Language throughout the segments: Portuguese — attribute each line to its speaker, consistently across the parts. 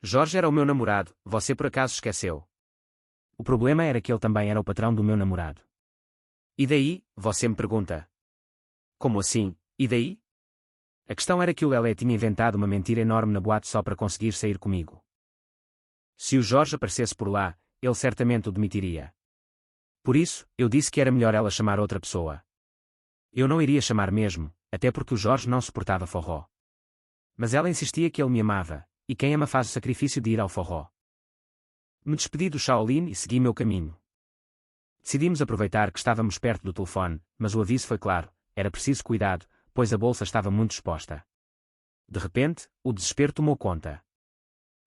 Speaker 1: Jorge era o meu namorado, você por acaso esqueceu?
Speaker 2: O problema era que ele também era o patrão do meu namorado.
Speaker 1: E daí, você me pergunta. Como assim, e daí?
Speaker 2: A questão era que o Lelé tinha inventado uma mentira enorme na boate só para conseguir sair comigo.
Speaker 1: Se o Jorge aparecesse por lá, ele certamente o demitiria.
Speaker 2: Por isso, eu disse que era melhor ela chamar outra pessoa. Eu não iria chamar mesmo, até porque o Jorge não suportava forró. Mas ela insistia que ele me amava, e quem ama faz o sacrifício de ir ao forró. Me despedi do Shaolin e segui meu caminho. Decidimos aproveitar que estávamos perto do telefone, mas o aviso foi claro, era preciso cuidado, pois a bolsa estava muito exposta. De repente, o desespero tomou conta.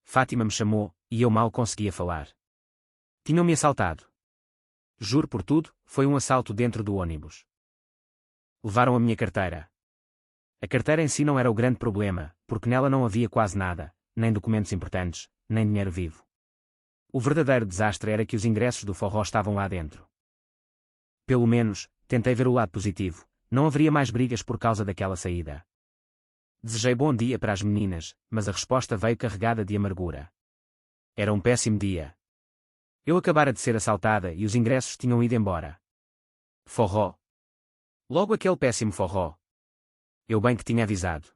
Speaker 2: Fátima me chamou, e eu mal conseguia falar. Tinham-me assaltado. Juro por tudo, foi um assalto dentro do ônibus. Levaram a minha carteira. A carteira em si não era o grande problema, porque nela não havia quase nada, nem documentos importantes, nem dinheiro vivo. O verdadeiro desastre era que os ingressos do forró estavam lá dentro. Pelo menos, tentei ver o lado positivo, não haveria mais brigas por causa daquela saída. Desejei bom dia para as meninas, mas a resposta veio carregada de amargura. Era um péssimo dia. Eu acabara de ser assaltada e os ingressos tinham ido embora. Forró. Logo aquele péssimo forró. Eu bem que tinha avisado.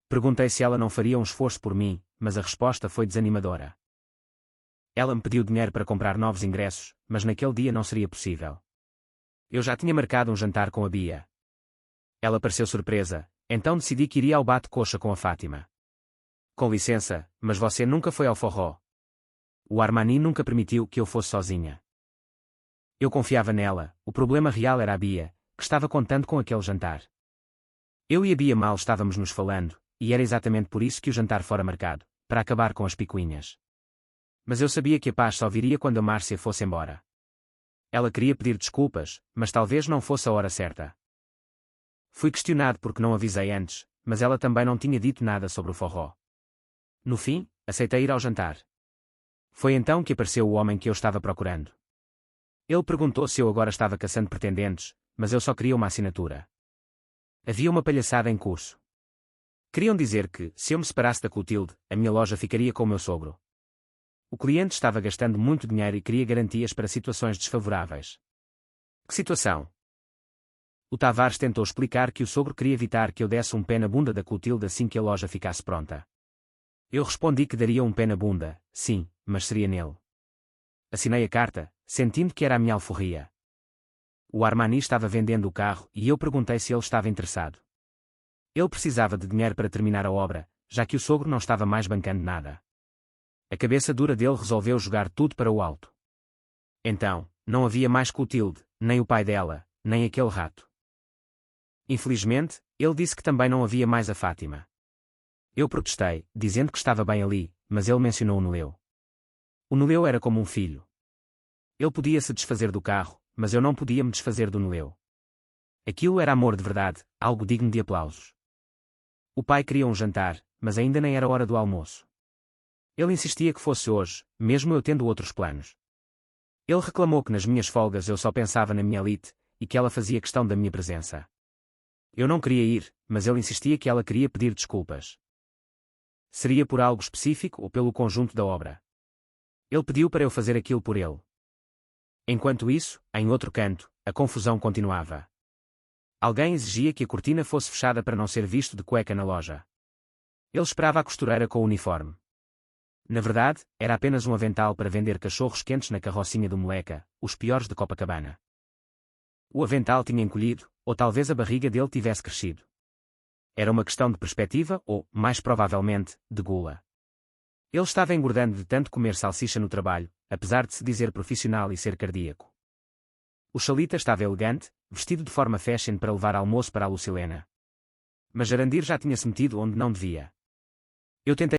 Speaker 2: Perguntei se ela não faria um esforço por mim, mas a resposta foi desanimadora. Ela me pediu dinheiro para comprar novos ingressos, mas naquele dia não seria possível. Eu já tinha marcado um jantar com a Bia. Ela pareceu surpresa, então decidi que iria ao bate-coxa com a Fátima. Com licença, mas você nunca foi ao forró. O Armani nunca permitiu que eu fosse sozinha. Eu confiava nela, o problema real era a Bia, que estava contando com aquele jantar. Eu e a Bia mal estávamos nos falando, e era exatamente por isso que o jantar fora marcado, para acabar com as picuinhas. Mas eu sabia que a paz só viria quando a Márcia fosse embora. Ela queria pedir desculpas, mas talvez não fosse a hora certa. Fui questionado porque não avisei antes, mas ela também não tinha dito nada sobre o forró. No fim, aceitei ir ao jantar. Foi então que apareceu o homem que eu estava procurando. Ele perguntou se eu agora estava caçando pretendentes, mas eu só queria uma assinatura. Havia uma palhaçada em curso. Queriam dizer que, se eu me separasse da Clotilde, a minha loja ficaria com o meu sogro. O cliente estava gastando muito dinheiro e queria garantias para situações desfavoráveis. Que situação? O Tavares tentou explicar que o sogro queria evitar que eu desse um pé na bunda da Clotilde assim que a loja ficasse pronta. Eu respondi que daria um pé na bunda, sim, mas seria nele. Assinei a carta, sentindo que era a minha alforria. O Armani estava vendendo o carro e eu perguntei se ele estava interessado. Ele precisava de dinheiro para terminar a obra, já que o sogro não estava mais bancando nada. A cabeça dura dele resolveu jogar tudo para o alto. Então, não havia mais Clotilde, nem o pai dela, nem aquele rato. Infelizmente, ele disse que também não havia mais a Fátima. Eu protestei, dizendo que estava bem ali, mas ele mencionou o Noleu. O Noleu era como um filho. Ele podia se desfazer do carro, mas eu não podia me desfazer do Noleu. Aquilo era amor de verdade, algo digno de aplausos. O pai queria um jantar, mas ainda nem era hora do almoço. Ele insistia que fosse hoje, mesmo eu tendo outros planos. Ele reclamou que nas minhas folgas eu só pensava na minha elite, e que ela fazia questão da minha presença. Eu não queria ir, mas ele insistia que ela queria pedir desculpas. Seria por algo específico ou pelo conjunto da obra? Ele pediu para eu fazer aquilo por ele. Enquanto isso, em outro canto, a confusão continuava. Alguém exigia que a cortina fosse fechada para não ser visto de cueca na loja. Ele esperava a costureira com o uniforme. Na verdade, era apenas um avental para vender cachorros quentes na carrocinha do Moleca, os piores de Copacabana. O avental tinha encolhido, ou talvez a barriga dele tivesse crescido. Era uma questão de perspectiva ou, mais provavelmente, de gula. Ele estava engordando de tanto comer salsicha no trabalho, apesar de se dizer profissional e ser cardíaco. O Chalita estava elegante, vestido de forma fashion para levar almoço para a Lucilena. Mas Jarandir já tinha-se metido onde não devia. Eu tentei